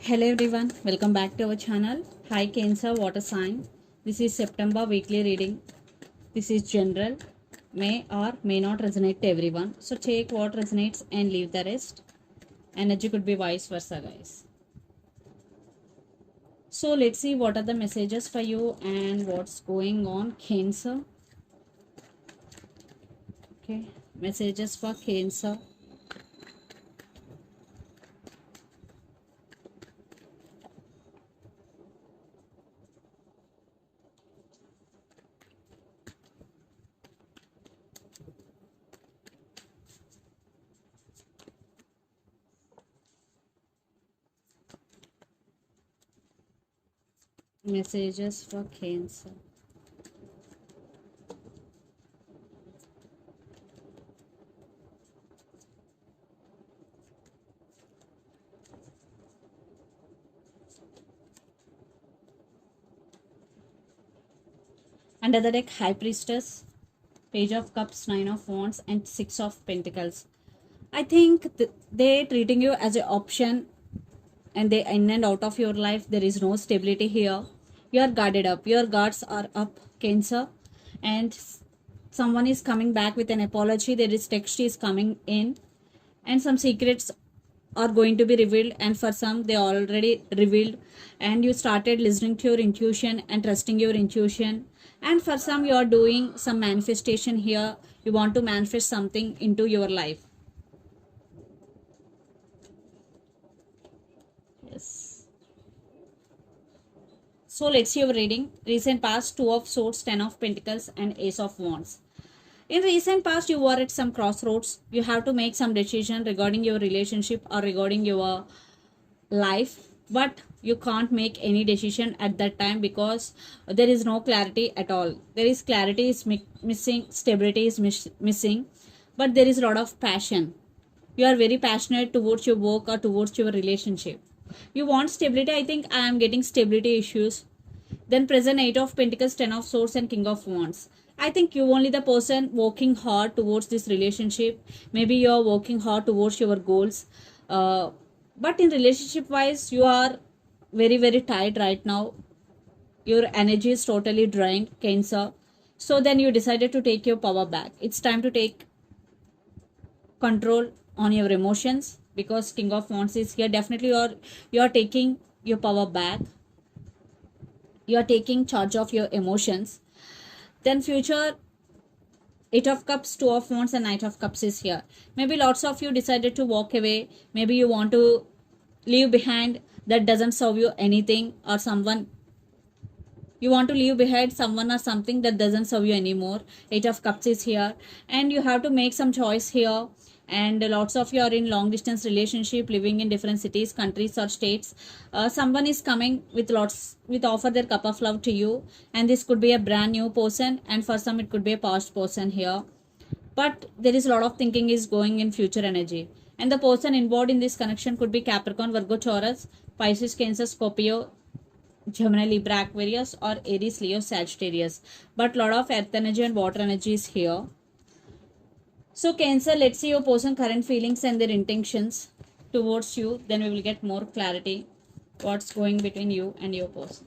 Hello everyone, welcome back to our channel. Hi Cancer Water Sign. This is September weekly reading. This is general, may or may not resonate to everyone. So take what resonates and leave the rest. Energy could be vice versa, guys. So let's see what are the messages for you and what's going on, Cancer. Okay, messages for Cancer. Messages for Cancer. Under the deck, High Priestess, Page of Cups, Nine of Wands, and Six of Pentacles. I think they're treating you as an option and they in and out of your life. There is no stability here. You are guarded up. Your guards are up, Cancer. And someone is coming back with an apology. There is text is coming in. And some secrets are going to be revealed, and for some they already revealed, and you started listening to your intuition and trusting your intuition. And for some you are doing some manifestation here. You want to manifest something into your life. Yes. So let's see your reading. Recent past, Two of Swords, Ten of Pentacles, and Ace of Wands. In recent past, you were at some crossroads. You have to make some decision regarding your relationship or regarding your life, but you can't make any decision at that time because there is no clarity at all. There is clarity is missing, stability is missing, but there is a lot of passion. You are very passionate towards your work or towards your relationship. You want stability. I think I am getting stability issues. Then present Eight of Pentacles, Ten of Swords, and King of Wands. I think you only the person working hard towards this relationship. Maybe you are working hard towards your goals. But in relationship wise, you are very tired right now. Your energy is totally drained, Cancer. So then you decided to take your power back. It's time to take control on your emotions because King of Wands is here. Definitely you're taking your power back. You are taking charge of your emotions. Then future, Eight of Cups, Two of Wands, and Knight of Cups is here. Maybe lots of you decided to walk away. Maybe you want to leave behind that doesn't serve you anything, or someone you want to leave behind someone or something that doesn't serve you anymore. Eight of Cups is here, and you have to make some choice here. And lots of you are in long distance relationship, living in different cities, countries, or states. Someone is coming with offer their cup of love to you, and this could be a brand new person, and for some it could be a past person here. But there is a lot of thinking is going in future energy, and the person involved in this connection could be Capricorn, Virgo, Taurus, Pisces, Cancer, Scorpio, Gemini, Libra, Aquarius, or Aries, Leo, Sagittarius. But lot of earth energy and water energy is here. So Cancer, let's see your person current feelings and their intentions towards you. Then we will get more clarity what's going between you and your person.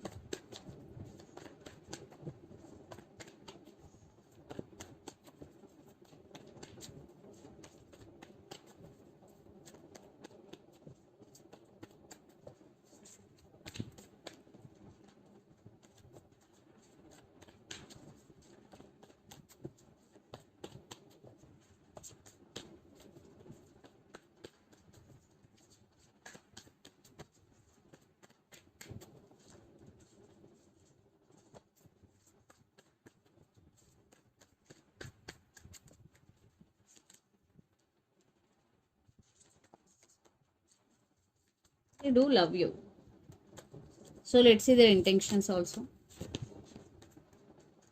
They do love you. So let's see their intentions also.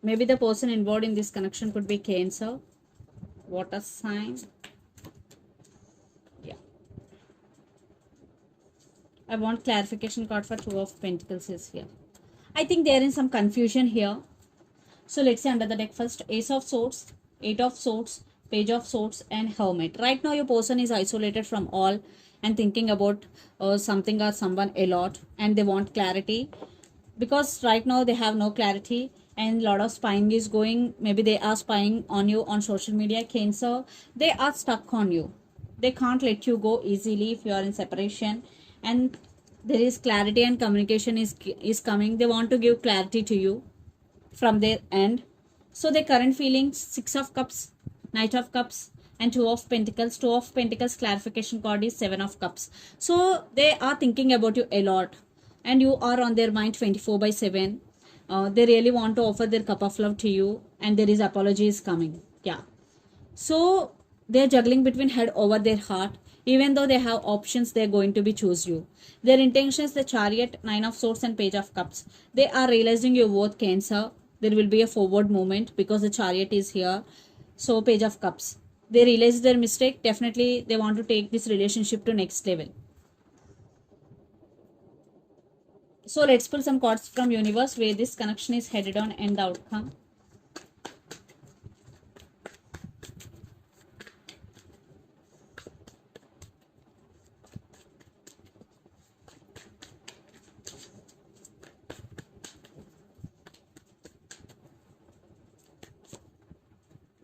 Maybe the person involved in this connection could be Cancer, water sign. Yeah. I want clarification card for Two of Pentacles is here. I think they are in some confusion here. So let's say under the deck first, Ace of Swords, Eight of Swords, Page of Swords, and Hermit. Right now your person is isolated from all, and thinking about something or someone a lot, and they want clarity because right now they have no clarity, and a lot of spying is going. Maybe they are spying on you on social media. Cancer, they are stuck on you. They can't let you go easily if you are in separation, and there is clarity and communication is coming. They want to give clarity to you from their end. So their current feelings: Six of Cups, Knight of Cups, and Two of Pentacles. Two of Pentacles clarification card is Seven of Cups. So they are thinking about you a lot, and you are on their mind 24/7. They really want to offer their cup of love to you, and there is apologies coming. Yeah. So they're juggling between head over their heart. Even though they have options, they're going to be choose you. Their intentions: the Chariot, Nine of Swords, and Page of Cups. They are realizing your worth, Cancer. There will be a forward movement because the Chariot is here. So Page of Cups. They realize their mistake. Definitely they want to take this relationship to next level. So let's pull some cards from universe where this connection is headed on and the outcome.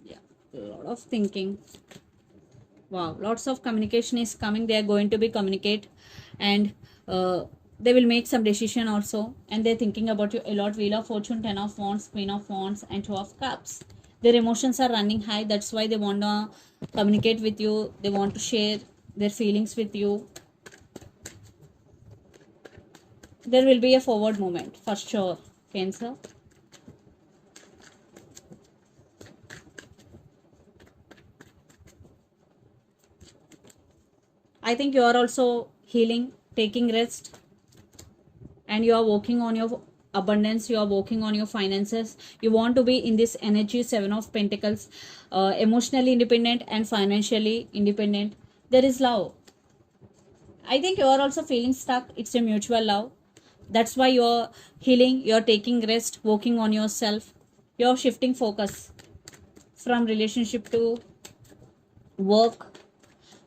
Yeah, a lot of thinking. Wow, lots of communication is coming. They are going to be communicate, and they will make some decision also, and they're thinking about you a lot. Wheel of Fortune, Ten of Wands, Queen of Wands, and Two of Cups. Their emotions are running high. That's why they want to communicate with you. They want to share their feelings with you. There will be a forward movement for sure, Cancer. I think you are also healing, taking rest, and you are working on your abundance. You are working on your finances. You want to be in this energy. Seven of Pentacles, emotionally independent and financially independent. There is love. I think you are also feeling stuck. It's a mutual love. That's why you're healing, you're taking rest, working on yourself. You're shifting focus from relationship to work.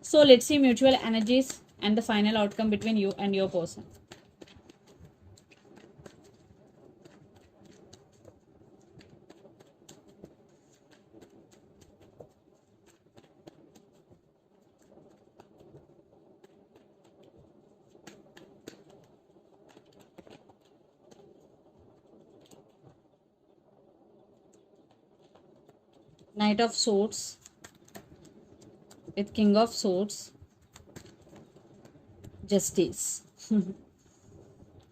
So let's see mutual energies and the final outcome between you and your person. Knight of Swords with King of Swords, Justice.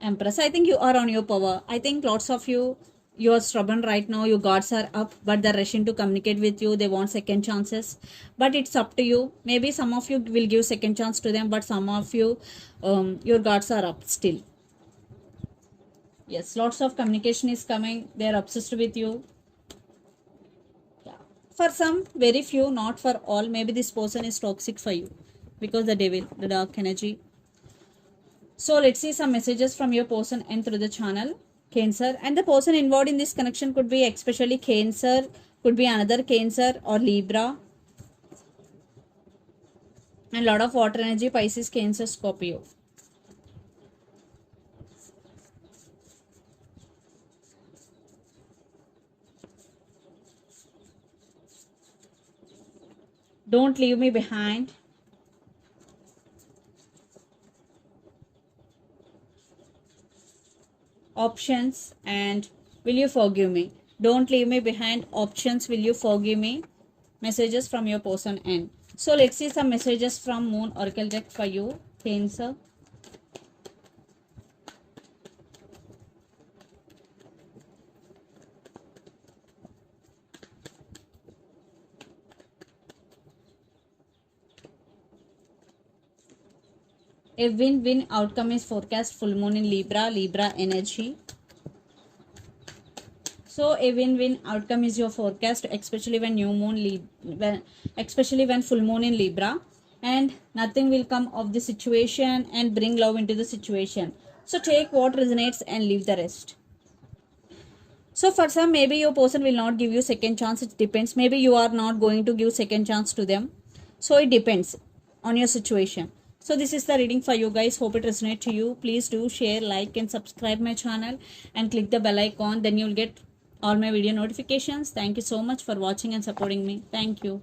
Empress, I think you are on your power. I think lots of you are stubborn right now. Your guards are up, but they're rushing to communicate with you. They want second chances, but it's up to you. Maybe some of you will give second chance to them, but some of you, your guards are up still. Yes, lots of communication is coming. They're obsessed with you. For some, very few, not for all. Maybe this person is toxic for you because the devil, the dark energy. So let's see some messages from your person and through the channel, Cancer. And the person involved in this connection could be especially Cancer, could be another Cancer or Libra. And a lot of water energy, Pisces, Cancer, Scorpio. Don't leave me behind. Options and will you forgive me? Don't leave me behind. Options, will you forgive me? Messages from your person end. So let's see some messages from Moon Oracle deck for you, Cancer. A win-win outcome is forecast. Full moon in Libra, Libra energy. So a win-win outcome is your forecast, especially when new moon, especially when full moon in Libra, and nothing will come of the situation and bring love into the situation. So take what resonates and leave the rest. So for some, maybe your person will not give you second chance. It depends. Maybe you are not going to give second chance to them. So it depends on your situation. So this is the reading for you guys. Hope it resonates to you. Please do share, like and subscribe my channel and click the bell icon. Then you'll get all my video notifications. Thank you so much for watching and supporting me. Thank you.